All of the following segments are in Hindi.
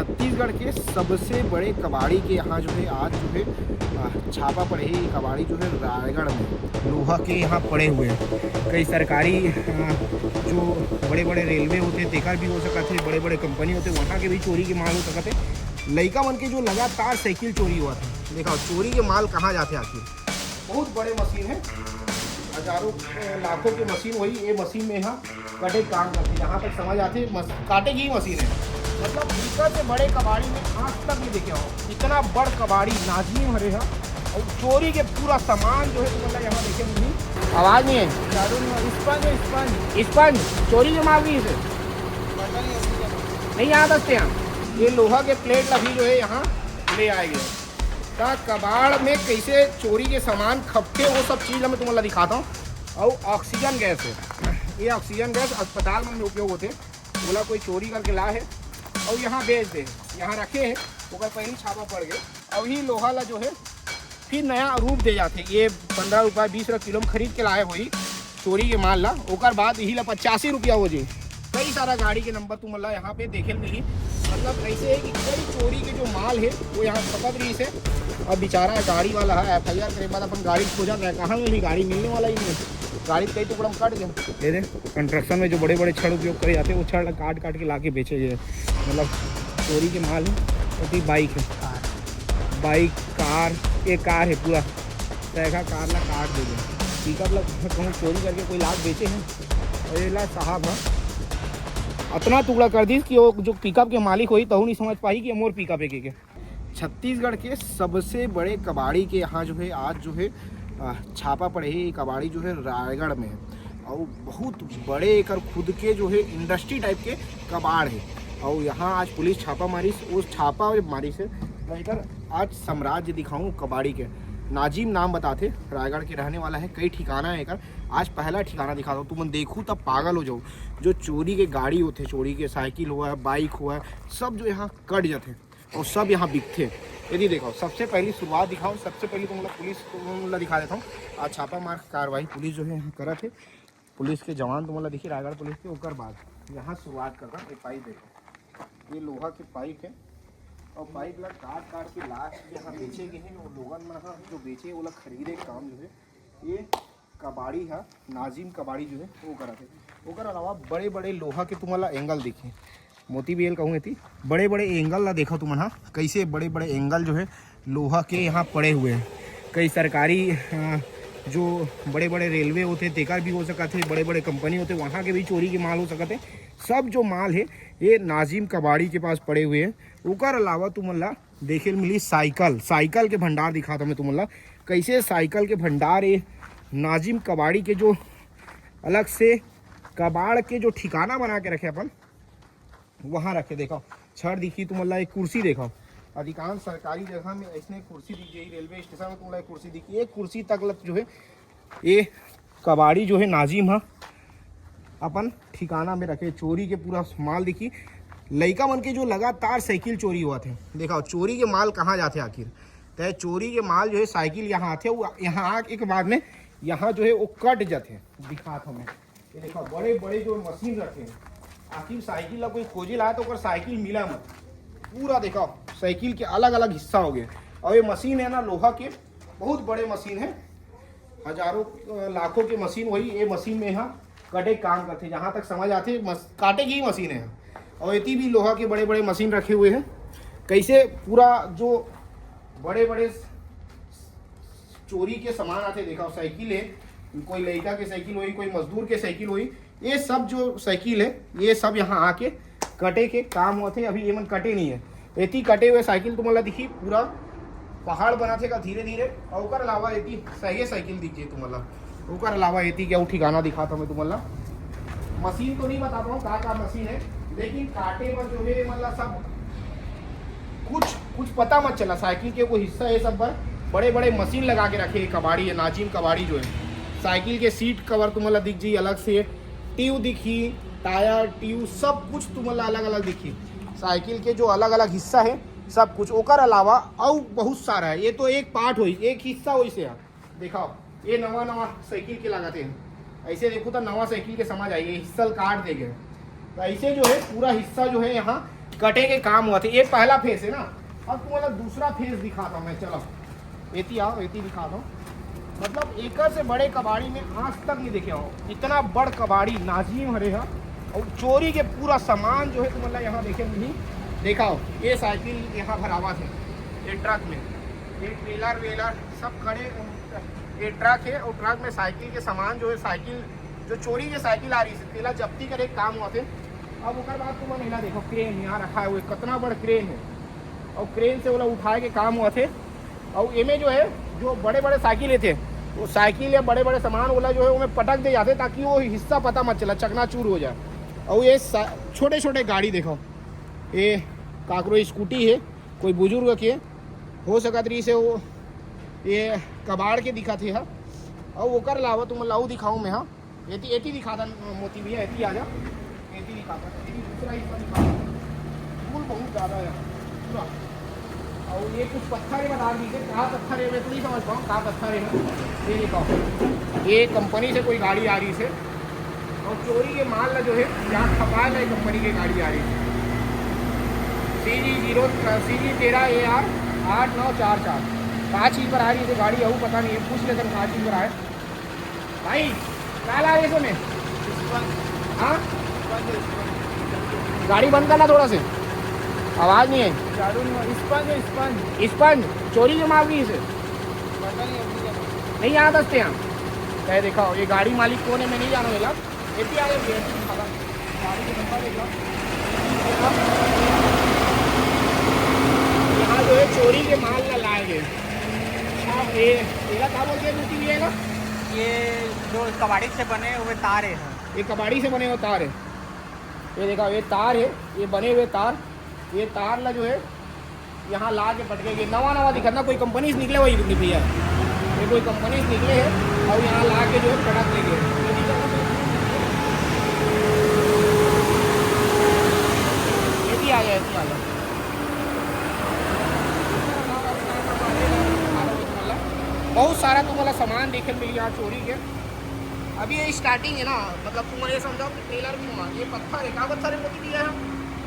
छत्तीसगढ़ के सबसे बड़े कबाड़ी के यहाँ जो है आज जो है छापा पड़े है। कबाड़ी जो है रायगढ़ में लोहा के यहाँ पड़े हुए हैं। कई सरकारी जो बड़े बड़े रेलवे होते तेकर भी हो सकते हैं, बड़े बड़े कंपनी होते वहाँ के भी चोरी के माल हो सकते हैं। लइका मन के जो लगातार साइकिल चोरी हुआ था, देखा चोरी के माल कहाँ जाते आखिर। बहुत बड़े मशीन है, हजारों लाखों की मशीन वही ये मशीन में यहाँ कटे काम करती है। यहाँ तक समझ आती काटे की ही मशीन है। मतलब इतना से बड़े कबाड़ी में आज तक नहीं देखे हो। इतना बड़ कबाड़ी नाजमी हरे है और चोरी के पूरा सामान जो है मतलब यहाँ देखे नहीं। आवाज़ नहीं है। स्पंज चोरी के माल की इसे नहीं यहाँ दसते यहाँ ये लोहा के प्लेट लगी जो है यहाँ ले आएंगे। कबाड़ में कैसे चोरी के सामान खपते वो सब चीज़ मैं तुम्हारा दिखाता हूँ। और ऑक्सीजन गैस है, ये ऑक्सीजन गैस अस्पताल में उपयोग होते बोला कोई चोरी करके ला है और यहाँ बेच दे, यहाँ रखे हैं ओकर पहले छापा पड़ गए। अब ही लोहा ला जो है फिर नया रूप दे जाते। ये 15 रुपये 20 रुपये किलो में खरीद के लाए हुई चोरी के माल ला, ओकर बाद यही ला 85 रुपया हो जाए। कई सारा गाड़ी के नंबर तुम ला यहाँ पे देखे मिली। मतलब ऐसे है कि कई चोरी के जो माल है वो यहाँ खपत रही से। अब बेचारा गाड़ी वाला है FIR करे बाद अपन गाड़ी खोजा रहा है, कहाँ मिली गाड़ी मिलने वाला ही नहीं। गाड़ी कई टुकड़ा में काट गया। दे दे कंस्ट्रक्शन में जो बड़े बड़े छड़ उपयोग करे जाते हैं वो छड़ काट काट के ला के बेचे गए। मतलब चोरी के माल है। और बाइक है, बाइक कार, एक कार है पूरा तैखा कार ला काट दे गए। पिकअप ला कहूँ चोरी करके कोई लाख बेचे हैं और ये ला साहब है इतना टुकड़ा कर दी कि वो जो पिकअप के मालिक हुई तो नहीं समझ पाई कि मोर पिकअप है के। छत्तीसगढ़ के सबसे बड़े कबाड़ी के यहाँ जो है आज जो है छापा पड़े है। ये कबाड़ी जो है रायगढ़ में है और बहुत बड़े एक खुद के जो है इंडस्ट्री टाइप के कबाड़ है। और यहाँ आज पुलिस छापा मारी, उस छापा मारी से लेकर आज साम्राज्य दिखाऊँ कबाड़ी के। नाजिम नाम बताते, रायगढ़ के रहने वाला है। कई ठिकाना है कर, आज पहला ठिकाना दिखा दो तुम देखूँ तब पागल हो जाओ। जो चोरी के गाड़ी होते, चोरी के साइकिल हुआ है, बाइक हुआ है, सब जो यहाँ कट जाते और सब यहाँ बिकते। यदि देखो सबसे पहली शुरुआत दिखाओ, सबसे पहले तो मतलब पुलिस को दिखा देता हूँ। आज छापा मार कार्रवाई पुलिस जो है यहाँ करा थे। पुलिस के जवान तो मतलब देखिए रायगढ़ पुलिस के। ओकर बाद यहाँ शुरुआत करता हूँ। पाइप देखो, ये लोहा के पाइप है और पाइप ला काट काट के लास्ट यहाँ बेचे गए हैं। और लोगन में जो बेचे वो लोग खरीदे काम जो है ये कबाड़ी है। नाजिम कबाड़ी जो है वो करा थे। ओकर अलावा बड़े बड़े लोहा के तुम्हारा एंगल देखे, मोती बेल कहूँ थी, बड़े बड़े एंगल ला देखा तुम कैसे बड़े बड़े एंगल जो है लोहा के यहाँ पड़े हुए हैं। कई सरकारी जो बड़े बड़े रेलवे होते तेकर भी हो सकते हैं, बड़े बड़े कंपनी होते वहाँ के भी चोरी के माल हो सकते हैं। सब जो माल है ये नाजिम कबाड़ी के पास पड़े हुए हैं। ओकर अलावा तुमला देखे मिली साइकिल के भंडार दिखाता मैं तुमला कैसे साइकिल के भंडार ये नाजिम कबाड़ी के जो अलग से कबाड़ के जो ठिकाना बना के रखे अपन वहाँ रखे। देखो छड़ दिखी तुमला, एक कुर्सी देखो। अधिकांश सरकारी जगह में ऐसे कुर्सी दिख जाए, रेलवे स्टेशन में तुमला एक कुर्सी दिखी। एक कुर्सी तक जो है ये कबाड़ी जो है नाजिम है अपन ठिकाना में रखे। चोरी के पूरा माल दिखी। लइका मन के जो लगातार साइकिल चोरी हुआ थे, देखा चोरी के माल कहाँ जाते आखिर। तो चोरी के माल जो है साइकिल यहाँ आते, वो यहाँ आके के बाद में यहाँ जो है वो कट जाते दिखाता हमें। ये देखो बड़े बड़े जो मशीन रखे हैं। आखिर साइकिल ला कोई खोजे ला तो साइकिल मिला मत। पूरा देखो साइकिल के अलग अलग हिस्सा हो गए। और ये मशीन है ना लोहा के, बहुत बड़े मशीन है, हजारों लाखों की मशीन वही ये मशीन में यहाँ कटे काम करते। जहाँ तक समझ आते काटे की ही मशीन है। और इतनी भी लोहा के बड़े बड़े मशीन रखे हुए हैं। कैसे पूरा जो बड़े बड़े चोरी के सामान आते देखा, साइकिल है, कोई लड़का के साइकिल हुई, कोई मजदूर के साइकिल हुई, ये सब जो साइकिल है ये सब यहाँ आके कटे के काम होते। अभी ये मन कटे नहीं है, इतनी कटे हुए साइकिल तुम्हारा दिखी पूरा पहाड़ बनाते का धीरे धीरे। और ओकर अलावा इतनी सही साइकिल दिखिए तुम्हारा। ओकर अलावा इतनी क्या ठिकाना दिखाता मैं तुम्हारा। मशीन तो नहीं बता पाऊँ का मशीन है, लेकिन काटे पर जो है मतलब सब कुछ पता मत चला। साइकिल के कोई हिस्सा है सब पर बड़े बड़े मशीन लगा के रखे। कबाड़ी है नाजिम कबाड़ी जो है। साइकिल के सीट कवर तुम्हारा दिख जी अलग से, ट्यूब दिखी, टायर ट्यूब सब कुछ तुम्हारा अलग अलग दिखी। साइकिल के जो अलग अलग हिस्सा है सब कुछ। ओकर अलावा और बहुत सारा है। ये तो एक पार्ट हुई, एक हिस्सा हुई से देखा। ये नवा साइकिल के लगाते हैं। ऐसे देखो तो नवा साइकिल के समझ आइए, हिस्सा काट दे गए। तो ऐसे जो है पूरा हिस्सा जो है यहाँ कटे के काम हुआ थे। ये पहला फेस है ना। अब तुम्हारा दूसरा फेस दिखाता हूँ मैं, चलो एती आओ, एती दिखाता हूँ। मतलब एक से बड़े कबाड़ी में आज तक नहीं देखे हो, इतना बड़ कबाड़ी नाजिम हरे है। और चोरी के पूरा सामान जो है तुम्हारा यहाँ देखे नहीं देखा हो। ये साइकिल यहाँ भरावा थे, ये ट्रक में, ये ट्रेलर वेलर सब खड़े, ये ट्रक है और ट्रक में साइकिल के सामान जो है, साइकिल जो चोरी के साइकिल आ रही है, तेला जब्ती करे काम हुआ थे। अब उसके बाद तुम महिला देखो, क्रेन यहाँ रखा है, वो कितना बड़ा क्रेन है और क्रेन से वो उठाए के काम हुआ थे। और इनमें जो है जो बड़े बड़े साइकिल थे, वो साइकिल या बड़े बड़े सामान वाला जो है वो पटक दे जाते ताकि वो हिस्सा पता मत चला, चकनाचूर हो जाए। और ये छोटे छोटे गाड़ी देखो, ये काकरो स्कूटी है, कोई बुजुर्ग के हो सकत रही से वो ये कबाड़ के दिखा थे। हाँ और वो कर लावा तुम लाऊ दिखाऊँ मैं। हाँ एती दिखाता मोती भैया, एती आ जा, एती दिखाता, दूसरा हिस्सा दिखाता। फूल बहुत ज़्यादा है पूरा। और ये कुछ पत्थर बता दीजिए, कहाँ पत्थर है मैं तो नहीं समझ पाऊँ कहाँ पत्थर है। ये दिखाओ, ये कंपनी से कोई गाड़ी आ रही है और चोरी के माल जो है यहाँ खपाल है, कंपनी की गाड़ी आ रही है। CG 13 AR 8944 कहाँ चीज़ पर आ रही है गाड़ी, आहू पता नहीं है, पूछ लेते कहाँ चीज़ पर आए भाई। क्या ला रहे इसमें? हाँ गाड़ी बंद करना थोड़ा से, आवाज़ नहीं है। स्पंज चोरी के माल की इसे नहीं यहाँ दसते यहाँ क्या देखा। ये गाड़ी मालिक कौन है मैं नहीं जाना मिला। एती आ गए गाड़ी के नंबर देखा, यहाँ जो है चोरी के माल ना लाए गए। ये क्या बोलते हैं दूसरी भी है ना, ये जो कबाड़ी से बने हुए तार है, ये कबाड़ी से बने हुए तार है। ये देखा ये तार है, ये बने हुए तार, ये तार ला जो है यहाँ ला के पटकेंगे। नवा दिखा कोई कंपनी से निकले वही भैया, ये कोई कंपनी से निकले है और यहाँ ला के जो है पटक लेंगे। ये भी आ जाए, बहुत सारा तुम्हारा सामान देखने मिली यहाँ चोरी के। अभी ये स्टार्टिंग है ना, मतलब तुम ये समझाओ कि ट्रेलर क्यों हुआ। ये पत्थर है, क्या पत्थर है मोती दिया है,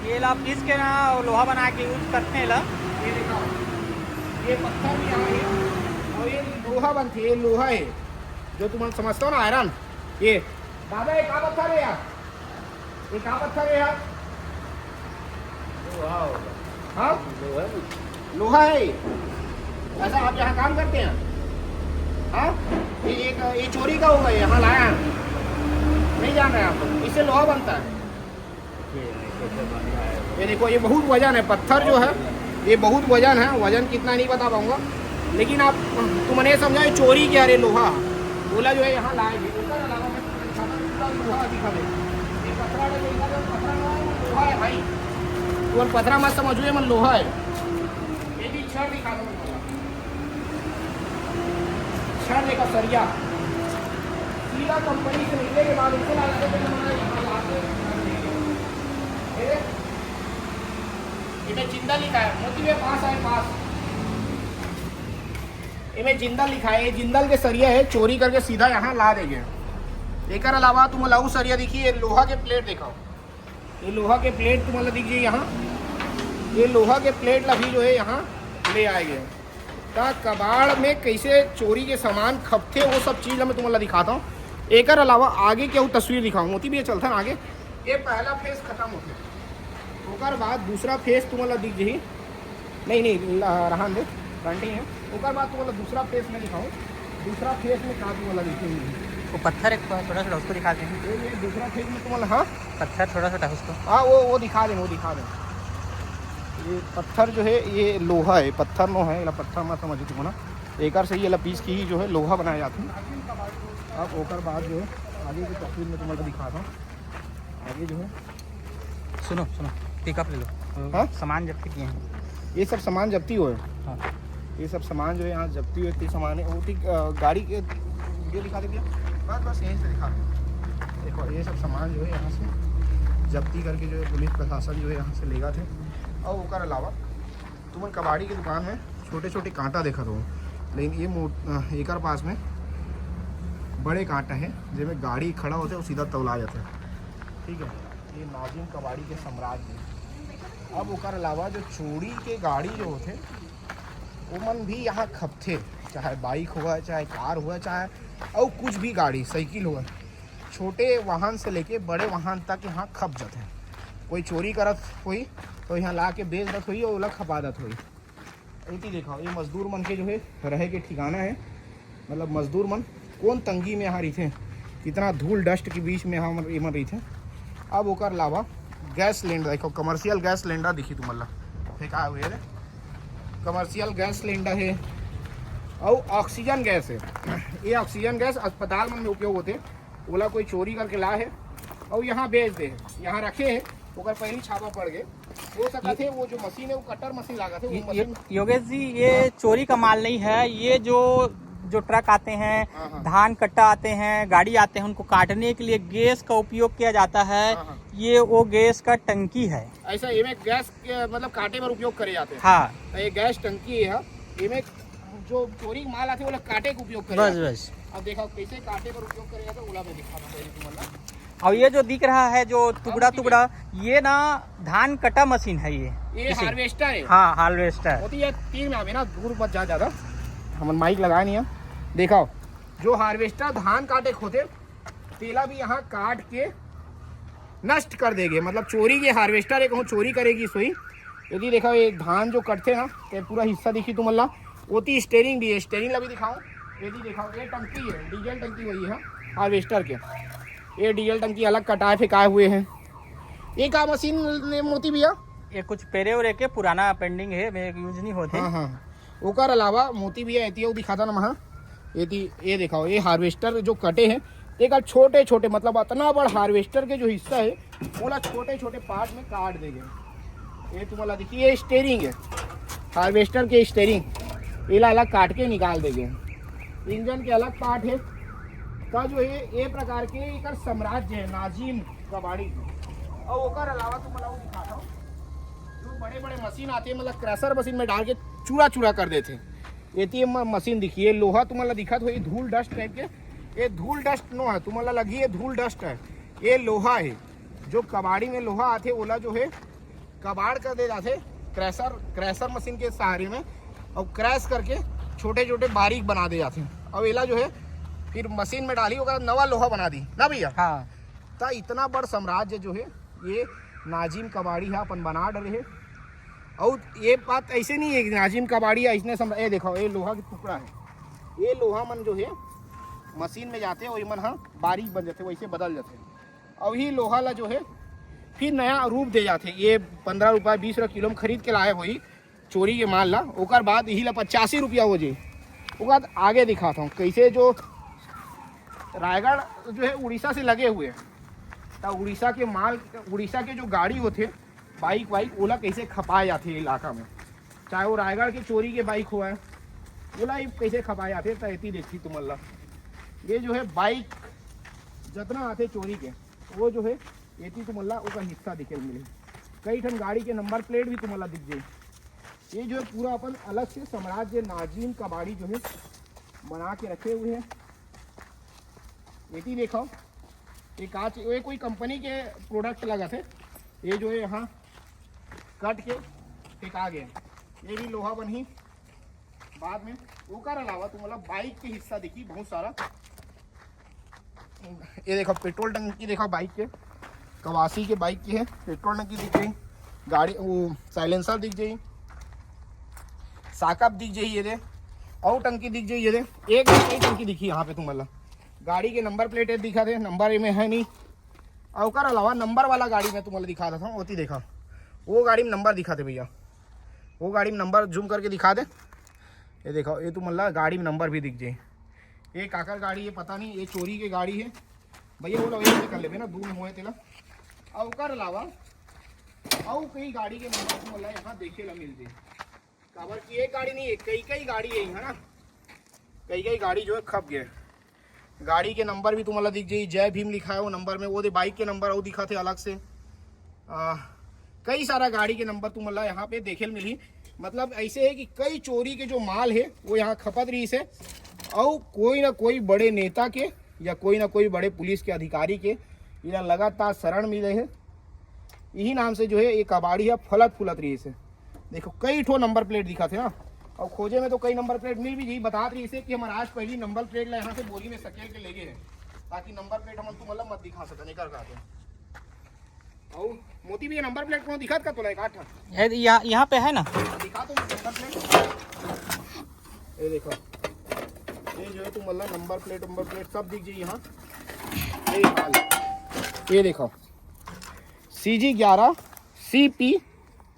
ये ला पीस के ना लोहा बना के यूज करते हैं ला। ये देखा ये पत्थर भी यहाँ है और ये लोहा बनती है, ये लोहा है जो तुम समझते हो ना आयरन। ये दादा ये क्या पत्थर है यार, ये क्या पत्थर है यार? हाँ लोहा है। ऐसा आप यहाँ काम करते हैं? हाँ ये चोरी का होगा, यहाँ लाया नहीं जाना है आपको, इससे लोहा बनता है। ये देखो ये बहुत वजन है, पत्थर जो है ये बहुत वजन है, वजन कितना नहीं बता पाऊंगा, लेकिन आप तुमने समझा चोरी के अरे लोहा बोला जो है यहाँ लाएगी। लोहा है भाई, तुम पथरा मत समझो, मन लोहा है। ये भी छड़ दिखा दो, छड़ देखा सरिया सीधा कंपनी से निकले के बाद उसको इनमें जिंदा लिखा है, मोती में पास आए पास, इनमें जिंदल लिखा है। जिंदल के सरिया है, चोरी करके सीधा यहाँ ला देंगे। एक अलावा तुम लाऊ सरिया देखिए, लोहा के प्लेट दिखाओ, ये लोहा के प्लेट तुम्हारा दीजिए यहाँ, ये लोहा के प्लेट लगी जो है यहाँ ले आएंगे। ता कबाड़ में कैसे चोरी के सामान खपते वो सब चीज़ मैं तुम्हारा दिखाता हूँ। एक अलावा आगे क्या तस्वीर दिखाऊँ, मोती भी चलता है आगे। ये पहला फेस खत्म होता है, उसके बाद दूसरा फेस तुम्हारा दिख जाए, नहीं रहा दे घंटे है। उसके बाद तुम्हारा दूसरा फेस में दिखाऊँ, दूसरा फेस में कहाँ तुम्हारा दिखेंगे वो पत्थर एक छोटा छोटा उसको दिखाते हैं। ये दूसरा फेस में तुम्हारा, हाँ पत्थर छोटा छोटा उसको, हाँ वो दिखा दें, वो दिखा दें। ये पत्थर जो है ये लोहा है, पत्थर नो है, पत्थर मत समझो तुम ना, एक से ये पीस की ही जो है लोहा बनाया जाता है। अब ओकर बाद जो है आगे की तस्वीर में तुम्हारा दिखाता हूँ। आगे जो है सुनो पिकअप ले लो। हाँ सामान जब्ती किए हैं, ये सब सामान जब्ती हुए। हाँ ये सब सामान जो है यहाँ जब्ती हुए इतनी सामान है। वो गाड़ी के ये दिखा दे भैया, बस यहीं से दिखा दे। देखो ये सब सामान जो है यहाँ से जब्ती करके जो है पुलिस प्रशासन जो है यहाँ से लेगा थे। और ओकर अलावा तुम कबाड़ी की दुकान में छोटे छोटे कांटा देखा दो, लेकिन ये एक पास में बड़े कांटा है जिसमें गाड़ी खड़ा होता है वो सीधा तौला जाता है। ठीक है, ये नाजिम कबाड़ी के साम्राज्य अब ओकर अलावा जो चोरी के गाड़ी जो होते वो मन भी यहाँ खपथे, चाहे बाइक हुआ, चाहे कार हुआ, चाहे और कुछ भी गाड़ी, साइकिल हुआ, छोटे वाहन से लेके बड़े वाहन तक यहाँ खप जाते हैं। कोई चोरी करत हुई तो यहाँ ला के बेच दत हुई और ओला खपा दत हुई। ऐसी देखो ये मजदूर मन के जो है रहे के ठिकाना है, मतलब मजदूर मन कौन तंगी में यहाँ रहते, कितना धूल डस्ट के बीच में यहाँ मन रहते। अब ओकर अलावा गैस सिलेंडर देखो, कमर्शियल गैस सिलेंडर दिखी तुमला फेंका हुए है, कमर्शियल गैस सिलेंडर है और ऑक्सीजन गैस है। ये ऑक्सीजन गैस अस्पताल में उपयोग होते, ओला कोई चोरी करके ला है और यहाँ बेच दे, यहाँ रखे हैं, ओकर पहली छापा पड़ गए, हो सकता थे वो जो मशीन है वो कटर मशीन लगा थे वो मशीन। योगेश जी ये चोरी का माल नहीं है, ये जो ट्रक आते हैं, धान कट्टा आते हैं, गाड़ी आते हैं, उनको काटने के लिए गैस का उपयोग किया जाता है। ये वो गैस का टंकी है। ऐसा इमें गैस मतलब काटे पर उपयोग करे जाते हैं। हाँ, तो ये गैस टंकी है, इमें जो चोरी माल आते हैं वो काटे का उपयोग करे बस बस। अब देखो कैसे काटे पर उपयोग करे जाते, ओला में दिखाना पड़ेगा। और ये जो दिख रहा है जो टुकड़ा टुकड़ा, ये ना धान कटा मशीन है। ये हार्वेस्टर है। हाँ, हार्वेस्टर होती है। तीन में आवे ना, दूर मत जा ज्यादा, हम माइक लगाए नहीं है। देखो जो हार्वेस्टर धान काटे खोते तेला भी यहाँ काट के नष्ट कर देंगे, मतलब चोरी के हार्वेस्टर है, कहूँ चोरी करेगी सोई। यदि देखा ये धान जो कटते ना तो पूरा हिस्सा दिखी तुम्हारा, होती स्टेयरिंग भी है, स्टेयरिंग ला भी दिखाऊँ। यदि देखा ये टंकी है, डीजल टंकी वही है हार्वेस्टर के, ये डीजल टंकी अलग कटाए फेंकाए हुए हैं। ये का मशीन मोती भैया, ये कुछ पेरे उरे के पुराना पेंडिंग है, यूज नहीं होते। हाँ, ओकर अलावा मोती भैया ऐती दिखाता ना वहाँ, ये दिखाओ ये हार्वेस्टर जो कटे हैं, एक छोटे छोटे मतलब इतना बड़ा हार्वेस्टर के जो हिस्सा है बोला छोटे छोटे पार्ट में काट देंगे। ये तुम्हारा देखिए ये स्टेयरिंग है, हार्वेस्टर के स्टेयरिंग ये अलग काट के निकाल देंगे। इंजन के अलग पार्ट है का जो है ये प्रकार के एक साम्राज्य है नाजिम कबाड़ी। और ओकर अलावा तुम्हारा वो दिखाता हूँ, जो बड़े बड़े मशीन आते हैं, मतलब क्रशर मशीन में डाल के चूरा चूरा कर देते। ये मशीन दिखिए, लोहा तुम्हारा दिखा तो ये धूल डस्ट टाइप के, ये धूल डस्ट नो है तुम्हारा लगी, ये धूल डस्ट है, ये लोहा है। जो कबाड़ी में लोहा आते ओला जो है कबाड़ कर दे जाते क्रैशर मशीन के सहारे में, और क्रैश करके छोटे छोटे बारीक बना दे जाते हैं। और एला जो है फिर मशीन में डाली होगा नवा लोहा बना दी ना भैया। हाँ, तो इतना बड़ साम्राज्य जो है ये नाजिम कबाड़ी है अपन बना डरे है। और ये बात ऐसे नहीं है कि नाजिम कबाड़ी है इसने ये देखो ये लोहा का टुकड़ा है, ये लोहा मन जो है मशीन में जाते हैं वही मन हाँ बारीक बन जाते, वैसे बदल जाते हैं। और ही लोहा ला जो है फिर नया रूप दे जाते। ये 15 रुपये 20 रुपये किलो में खरीद के लाए वही चोरी के माल ला, ओकर बाद यही ला 85 रुपया हो जाए। उसके बाद आगे दिखाता हूँ कैसे जो रायगढ़ जो है उड़ीसा से लगे हुए हैं, तो उड़ीसा के माल, उड़ीसा के जो गाड़ी होते बाइक वाइक ओला कैसे खपाए जाते हैं इलाका में, चाहे वो रायगढ़ के चोरी के बाइक हुआ है ओला कैसे खपाए जाते। तो ऐसी देखी तुम्हारा ये जो है बाइक जितना आते चोरी के वो जो है ये तुम्हारा उसका हिस्सा दिखे मिले। कई ठन गाड़ी के नंबर प्लेट भी तुम्हारा दिख जाए। ये जो है पूरा अपन अलग से साम्राज्य नाजिम कबाड़ी जो है बना के रखे हुए हैं। ये देखो ये कांच, ये कोई कंपनी के प्रोडक्ट लगा थे, ये जो है यहाँ कट के फेंका गया, ये भी लोहा बनी बाद में। ओकर अलावा तुम्हारा बाइक के हिस्सा दिखी बहुत सारा। ये देखो पेट्रोल टंकी देखो बाइक के, कवासी के बाइक की है, पेट्रोल टंकी दिख गई, गाड़ी वो साइलेंसर दिख जाई, साकअप दिख जाइए दे, और टंकी दिख जाइए दे, एक नई टंकी दिखी यहाँ पे तुम्हारा। गाड़ी के नंबर प्लेट दिखा दे, नंबर में है नहीं। और ओकर अलावा नंबर वाला गाड़ी में तुम्हारा दिखा देता हूँ, होती देखा वो गाड़ी में नंबर दिखा दे भैया, वो गाड़ी में नंबर जूम करके दिखा दे। ये देखो ये तुम्हारा गाड़ी में नंबर भी दिख जाए। ये काकर गाड़ी है पता नहीं, ये चोरी की गाड़ी है भैया, वो लोग कर ले ना दूर में हुए तेला। और ओकर अलावा और कई गाड़ी के नंबर तुम्हारा यहाँ देखे ला मिल जाए। काबर की एक गाड़ी नहीं है, कई गाड़ी है ना, कई गाड़ी जो है खप गए। गाड़ी के नंबर भी तुम्हारा दिख जाए, जय भीम लिखा है वो नंबर में, वो दे बाइक के नंबर वो दिखा थे अलग से। कई सारा गाड़ी के नंबर तुम्हारा यहाँ पे देखे मिली। मतलब ऐसे है कि कई चोरी के जो माल है वो यहाँ खपत रही से, और कोई ना कोई बड़े नेता के या कोई ना कोई बड़े पुलिस के अधिकारी के यहाँ लगातार शरण मिले है। यही नाम से जो है ये कबाड़ी है फलत फुलत रही से। देखो कई ठो नंबर प्लेट दिखा थे ना, और खोजे में तो कई नंबर प्लेट मिल भी जी। बता रही से कि हम आज पहली नंबर प्लेट ला यहाँ से बोरी में सकेल के ले गए हैं, ताकि नंबर प्लेट हम तुम मत दिखा सके नहीं कर और मोती भी ये नंबर प्लेट को दिखा का तो एक आठ यहाँ पे है ना, दिखा तो नंबर प्लेट। ये देखो ये जो है तुम नंबर प्लेट सब दिख जाइए यहाँ। ये देखो CG11 CP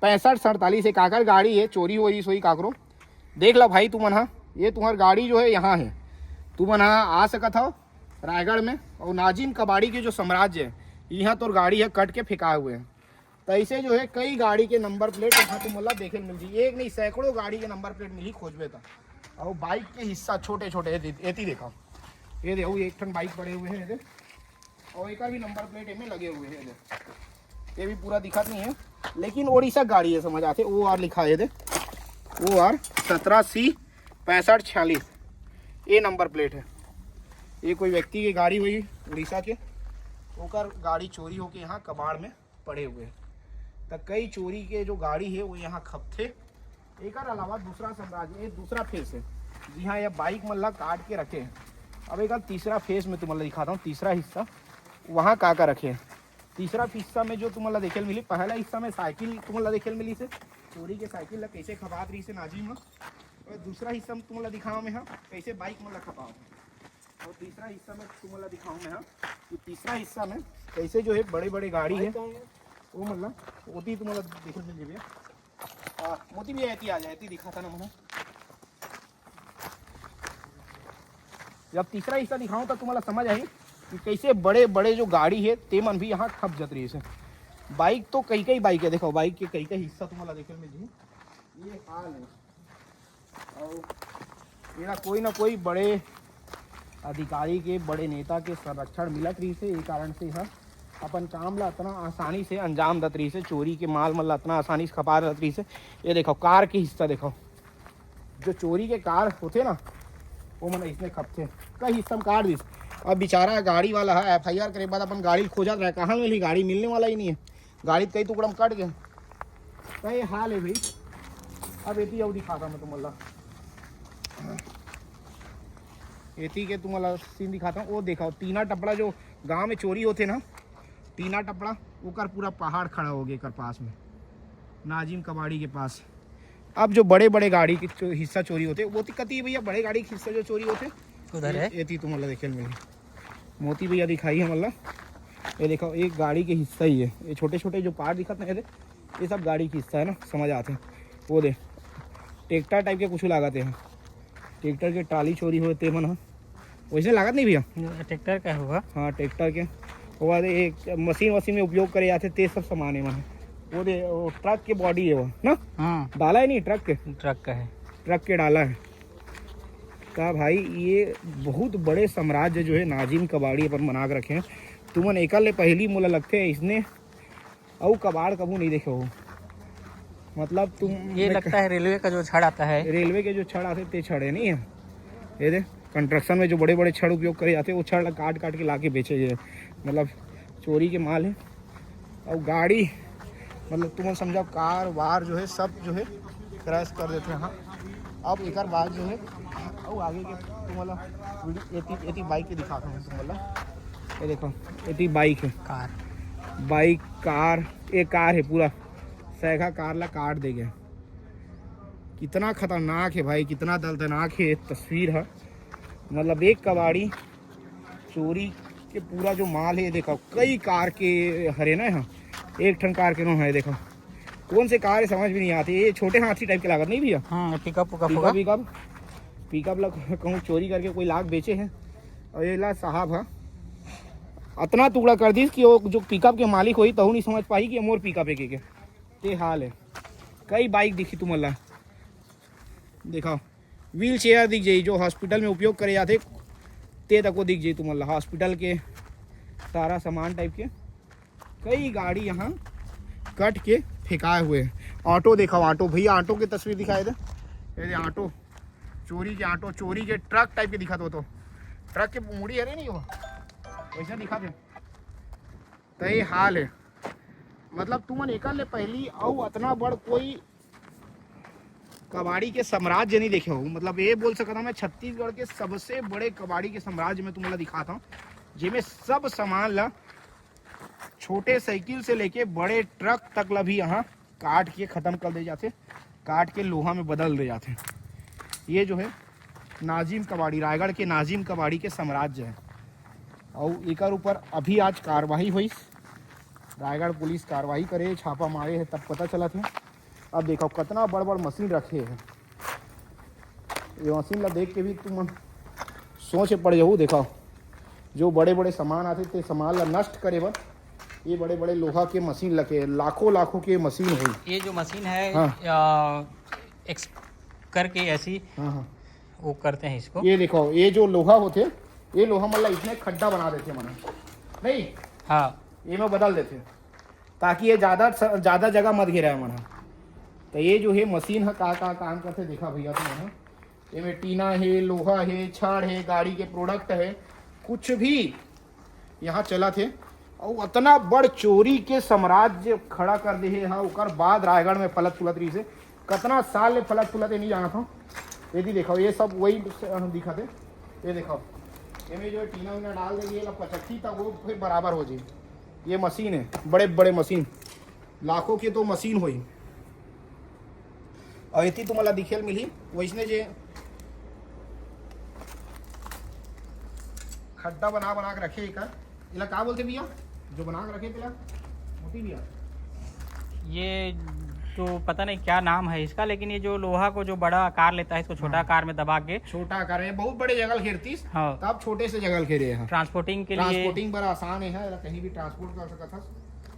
6547 एक आकर गाड़ी है, चोरी हो रही सोई काकरो। देख लो भाई तुमन हाँ, ये तुम्हारी गाड़ी जो है यहाँ है, तुमन हाँ आ सकत हो रायगढ़ में। और नाजिम कबाड़ी के जो साम्राज्य है यहाँ तो गाड़ी है कट के फेंकाए हुए हैं। तो ऐसे जो है कई गाड़ी के नंबर प्लेट यहाँ तुम देखे मिल जाए, एक नहीं सैकड़ों गाड़ी के नंबर प्लेट मिली खोजबे था। और बाइक के हिस्सा छोटे छोटे एती देखा, ये देखो एक टन बाइक पड़े हुए हैं और एक भी नंबर प्लेट इनमें लगे हुए हैं। ये भी पूरा दिखत नहीं है, लेकिन ओडिशा गाड़ी है समझ आते। OR लिखा है दे, OR 17C 6546 ये नंबर प्लेट है। ये कोई व्यक्ति की गाड़ी हुई उड़ीसा के, ओकर गाड़ी चोरी होके यहाँ कबाड़ में पड़े हुए हैं। तो कई चोरी के जो गाड़ी है वो यहाँ खपथे। एक अलावा दूसरा साम्राज्य, ये दूसरा फेस है जी हाँ, ये बाइक मतलब काट के रखे हैं। अब एक तीसरा फेस में तुम्हारा दिखाता हूँ, तीसरा हिस्सा वहाँ का रखे हैं। तीसरा हिस्सा में जो तुम्हारा देखे मिली, पहला हिस्सा में साइकिल तुम्हारा देखे मिली से चोरी के साइकिल ला कैसे खपात रही से नाजिम। और दूसरा हिस्सा में तुम्हारा दिखाऊँ मैं हाँ कैसे बाइक मतलब खपाओ। और तीसरा हिस्सा में तुम्हारा दिखाऊँ मैं हाँ कि तीसरा हिस्सा में कैसे जो है बड़े बड़े गाड़ी है वो मतलब होती तुम्हारा देखे मिल जाए। मोती भी ऐती आ जाए दिखाता ना मैंने। जब तीसरा हिस्सा दिखाऊँ तो तुम्हारा समझ आई कि कैसे बड़े बड़े जो गाड़ी है तेमन भी यहाँ खप जात रही है। बाइक तो कई बाइक है, देखो बाइक के कई हिस्सा तुम्हारा देखे मिल जाए। ये हाल है और मेरा कोई ना कोई बड़े अधिकारी के बड़े नेता के संरक्षण मिलत रही से, ये कारण से यहाँ अपन काम ला इतना आसानी से अंजाम दत रही से, चोरी के माल मतलब इतना आसानी से खपा दत रही से। ये देखो कार के हिस्सा देखो, जो चोरी के कार होते ना वो मतलब इसमें खपते कई हिस्सा में काट दी। अब बेचारा गाड़ी वाला है FIR करे बाद अपन गाड़ी खोजत रहे, कहाँ मिली गाड़ी मिलने वाला ही नहीं है, गाड़ी कई टुकड़ा में कट गए। तो ये हाल है भाई। अब एती और दिखाता मैं तुम्हारा, एती के तुम्हारा सीन दिखाता हूँ। वो देखा तीना टपड़ा जो गांव में चोरी होते ना, तीना टपड़ा ओकर पूरा पहाड़ खड़ा हो गया कर पास में नाजिम कबाड़ी के पास। अब जो बड़े बड़े गाड़ी के हिस्सा चोरी होते वो कती भैया, बड़े गाड़ी के हिस्सा जो चोरी होते उधर है। एती तुम्हारा देखे मिली मोती भैया दिखाई है मतलब। ये देखो एक गाड़ी के हिस्सा ही है, ये छोटे छोटे जो पार्ट दिखते हैं ये सब गाड़ी के हिस्सा है ना, समझ आते हैं। वो दे ट्रैक्टर टाइप के कुछ लगाते हैं, ट्रैक्टर के टाली चोरी होते मन हाँ वैसे लागत नहीं भैया, ट्रैक्टर का होगा हाँ, ट्रैक्टर के वो एक मशीन में उपयोग करे जाते ते सब सामान है मन। वो दे वो ट्रक के बॉडी है वो ना, हाँ डाला है नहीं ट्रक का है, ट्रक के डाला है। का भाई ये बहुत बड़े साम्राज्य जो है नाजिम कबाड़ी अपन बना के रखे हैं। तुमन एक पहली मोला लगते है इसने और कबाड़ कबू नहीं देखे हो। मतलब तुम ये लगता है रेलवे का जो छड़ आता है, रेलवे के जो छड़ आते ते छड़े नहीं है। ये दे कंस्ट्रक्शन में जो बड़े बड़े छड़ उपयोग करे जाते हैं वो छड़ काट के ला के बेचे गए, मतलब चोरी के माल है। और गाड़ी मतलब तुम समझो कार वार जो है सब जो है क्रैश कर देते हैं। हाँ अब एक बात जो है और आगे के तुम एती बाइक के दिखाता हूँ तुम ये देखो एती बाइक है, बाइक कार एक कार है पूरा सैखा कार ला काट दे गया। कितना खतरनाक है भाई, कितना दर्दनाक है तस्वीर है। मतलब एक कबाड़ी चोरी के पूरा जो माल है देखो कई कार के हरे ना, यहाँ एक टन कार के नो है। देखो कौन से कार है समझ भी नहीं आती, ये छोटे हाथी टाइप के लागत नहीं भैया। हाँ पिकअप लग कहूँ चोरी करके कोई लाख बेचे हैं। और ये ला साहब है इतना टुकड़ा कर दी कि वो जो पिकअप के मालिक हुई तो नहीं समझ पाई कि मोर पिकअप है के ते हाल है। कई बाइक दिखी तुम देखो, व्हील चेयर दिख जाई जो हॉस्पिटल में उपयोग करे जाते ते तक वो दिख जाई तुम हॉस्पिटल के सारा सामान टाइप के। कई गाड़ी यहाँ कट के फेंकाए हुए हैं। ऑटो देखो, ऑटो भैया ऑटो की तस्वीर दिखाए दे, ये ऑटो चोरी के ऑटो, चोरी के ट्रक टाइप के दिखा तो ट्रक के मुड़ी है नहीं वो वैसा दिखा दे। तो ये हाल है मतलब तुमन एक ले पहली और अतना बड़ कोई कबाड़ी के साम्राज्य नहीं देखे हो। मतलब ये बोल सकता हूँ मैं छत्तीसगढ़ के सबसे बड़े कबाड़ी के साम्राज्य में तुम्हें दिखाता हूँ, जिसमें सब सामान ला छोटे साइकिल से लेके बड़े ट्रक तक ला भी यहाँ काट के ख़त्म कर दे जाते, काट के लोहा में बदल दे जाते। ये जो है नाजिम कबाड़ी, रायगढ़ के नाजिम कबाड़ी के साम्राज्य है। और एक ऊपर अभी आज कार्रवाई हुई, रायगढ़ पुलिस कार्रवाई करे, छापा मारे है, तब पता चला था। अब देखो कितना बड़ बड़ मशीन रखे हैं। ये मशीन ला देख के भी तुम सोच पड़ जाओ। देखो जो बड़े बड़े सामान आते थे, सामान ला नष्ट करे बर ये बड़े बड़े लोहा के मशीन लगे, लाखों लाखों के मशीन हुई। ये जो मशीन है हाँ। एक्स करके ऐसी हाँ वो करते हैं इसको। ये देखो ये जो लोहा होते, ये लोहा मतलब इसमें खड्डा बना देते मना नहीं, हाँ ये में बदल देते ताकि ये ज़्यादा जगह मत घेरा है मना। तो ये जो है मशीन है का काम करते देखा भैया तुम, ये में टीना है, लोहा है, छड़ है, गाड़ी के प्रोडक्ट है, कुछ भी यहाँ चला थे। और इतना बड़ चोरी के साम्राज्य खड़ा कर दे है। उकर बाद रायगढ़ में पलट रही से कितना साल ले पलट नहीं जाना था। यदि देखो ये सब वही दिखा थे। ये देखो ये जो टीना वीना डाल देगी 55 तक वो फिर बराबर हो जाए। ये मशीन है, बड़े बड़े मशीन, लाखों की तो मशीन हुई। और इतनी तुम्हारा दिखेल मिली वैसने जे खड्डा बना के रखे एक इला का बोलते भैया जो बना के रखे पिला मोती भैया, ये तो पता नहीं क्या नाम है इसका, लेकिन ये जो लोहा को जो बड़ा आकार लेता है इसको छोटा आकार में दबा के, छोटा आकार में बहुत बड़े जगह घेरतीस। हाँ तब छोटे से जगह घेरे हैं ट्रांसपोर्टिंग के लिए, ट्रांसपोर्टिंग बड़ा आसान है, कहीं भी ट्रांसपोर्ट कर सकता।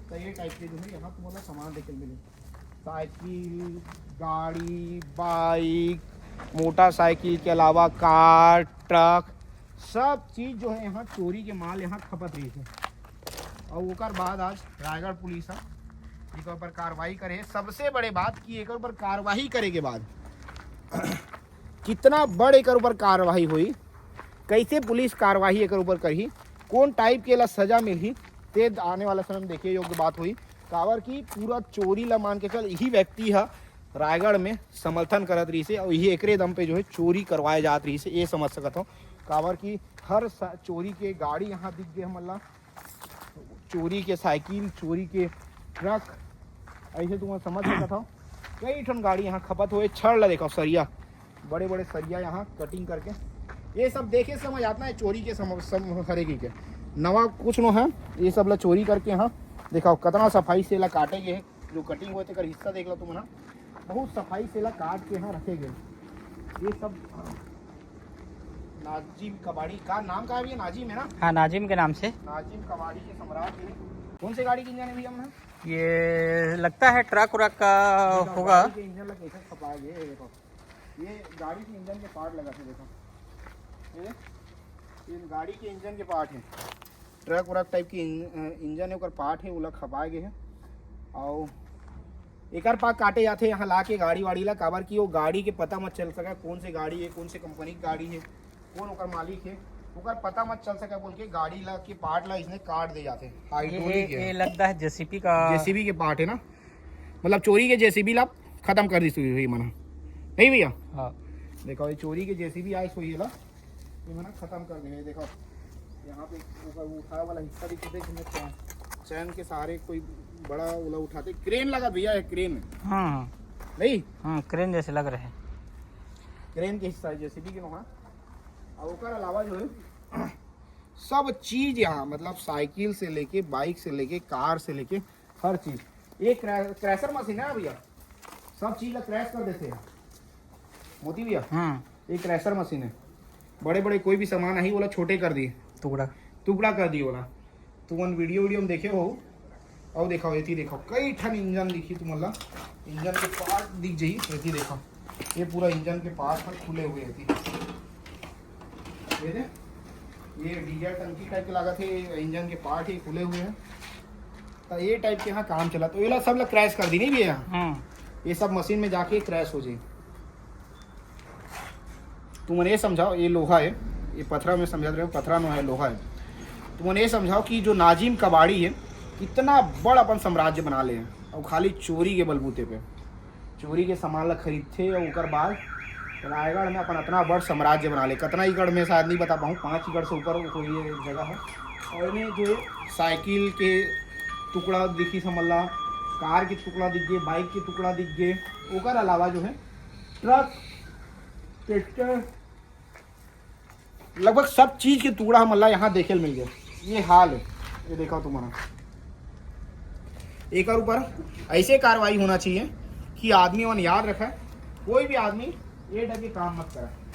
तो ये टाइप के जो है यहाँ तुम्हारा सामान देखे मिले, साइकिल, गाड़ी, बाइक, मोटरसाइकिल के अलावा कार, ट्रक, सब चीज़ जो है यहाँ चोरी के माल यहाँ खपत रही है। और ओकर बाद आज रायगढ़ पुलिस एक ऊपर कार्रवाई करे। सबसे बड़े बात की एक ऊपर कार्रवाई करे के बाद कितना बड़ एक ऊपर कार्रवाई हुई, कैसे पुलिस कार्रवाई एक ऊपर करी, कौन टाइप के ला सजा मिली, ते आने वाला समय में देखिए योग्य बात हुई। कावर की पूरा चोरी ला मान के चल यही व्यक्ति है रायगढ़ में समर्थन करत रही से और यही एकरे दम पे जो है चोरी करवाए जात रही से, ये समझ सकता हूँ। कावर की हर चोरी के गाड़ी यहाँ दिख गए हमला, चोरी के साइकिल, चोरी के ट्रक, ऐसे तुम समझ सकता हो। कई ठन गाड़ी यहाँ खपत हुए। छड़ ला देखो, सरिया, बड़े बड़े सरिया यहाँ कटिंग करके, ये सब देखे समझ आता है चोरी के हरेगी के नवा कुछ नो है। ये सब ला चोरी करके यहाँ देखो कितना सफाई से ला काटे गए, जो कटिंग हुए थे हिस्सा देख लो तुम ना, बहुत सफाई से ला काट के यहाँ रखे गए। ये सब नाजिम कबाड़ी का नाम का है, नाजिम है ना? हाँ नाजिम के नाम से नाजिम कबाड़ी के सम्राट है। कौन से गाड़ी के इंजन है भैया? हमने ये लगता है ट्रक व्रक का होगा। इंजन लगा कैसे खपाए गए, देखो ये गाड़ी के इंजन के पार्ट लगा थे, देखो ये गाड़ी के इंजन के पार्ट है, ट्रक व्रक टाइप की इंजन है ओकर पार्ट है, वो खपाए गए हैं। और एक पाक काटे जाते हैं यहाँ ला के गाड़ी वाड़ी ला, काबर की वो गाड़ी के पता मत चल सका कौन से गाड़ी है, कौन से कंपनी की गाड़ी है, कौन ओकर मालिक है, ओकर पता मत चल सका बोल के गाड़ी ला के पार्ट ला इसने काट दे जाते हैं। हाइड्रोलिक ये लगता है जेसीबी का, जेसीबी के पार्ट है ना, मतलब चोरी के जेसीबी ला खत्म कर दी हुई मना नहीं भैया? हाँ देखो ये चोरी के जेसीबी आई हुई है ला, ये मना खत्म कर दे। देखो यहाँ पे ऊपर उठाया वाला हिस्सा दिखते हैं, चैन के सहारे कोई बड़ा वाला उठाते, क्रेन लगा भैया, है क्रेन। हाँ नहीं हाँ क्रेन जैसे लग रहे हैं, क्रेन के हिस्सा है जेसीबी के वहाँ। और उसके अलावा जो है सब चीज़ यहाँ, मतलब साइकिल से लेके, बाइक से लेके, कार से लेके हर चीज़, ये क्रैशर मशीन है भैया, सब चीज़ का क्रैश कर देते हैं मोती भैया। हाँ एक क्रैशर मशीन है, बड़े बड़े कोई भी सामान आई बोला छोटे कर दिए, टुकड़ा कर दिए बोला। तुम वीडियो में देखे हो। और देखो ये देखो कई ठन इंजन दिखी तुम्हारा, इंजन के पार्ट दिख जाइए, ये देखो ये पूरा इंजन के पार्ट पर खुले हुए ये डीजल टंकी टाइप के लागत है, इंजन के पार्ट ही खुले हुए हैं। तो ये टाइप के यहाँ काम चला, तो ये सब लोग क्रैश कर दी नहीं भी यहाँ, ये सब मशीन में जाके क्रैश हो जाए। तुमने ये समझाओ, ये लोहा है, ये पत्थरा में समझा रहे हो, पत्थरा में है, लोहा है। तुमने ये समझाओ कि जो नाजिम कबाड़ी है कितना बड़ अपन साम्राज्य बना ले और खाली चोरी के बलबूते पे चोरी के सामान ला खरीदते और उकर बाद रायगढ़ में अपन इतना बड़ साम्राज्य बना ले। कितना एकड़ में शायद नहीं बता पाऊँ, 5 एकड़ से ऊपर कोई ये जगह है। और इन्हें जो साइकिल के टुकड़ा दिखी समल्ला, कार के टुकड़ा दिख गए, बाइक के टुकड़ा दिख गए, ओकर अलावा जो है ट्रक, ट्रैक्टर, लगभग सब चीज़ के टुकड़ा हमला यहाँ देखे मिल गए। ये हाल है, ये देखा तुम्हारा। एक और ऊपर ऐसे कार्रवाई होना चाहिए कि आदमी मन याद रखे, कोई भी आदमी ये डर के काम मत करे।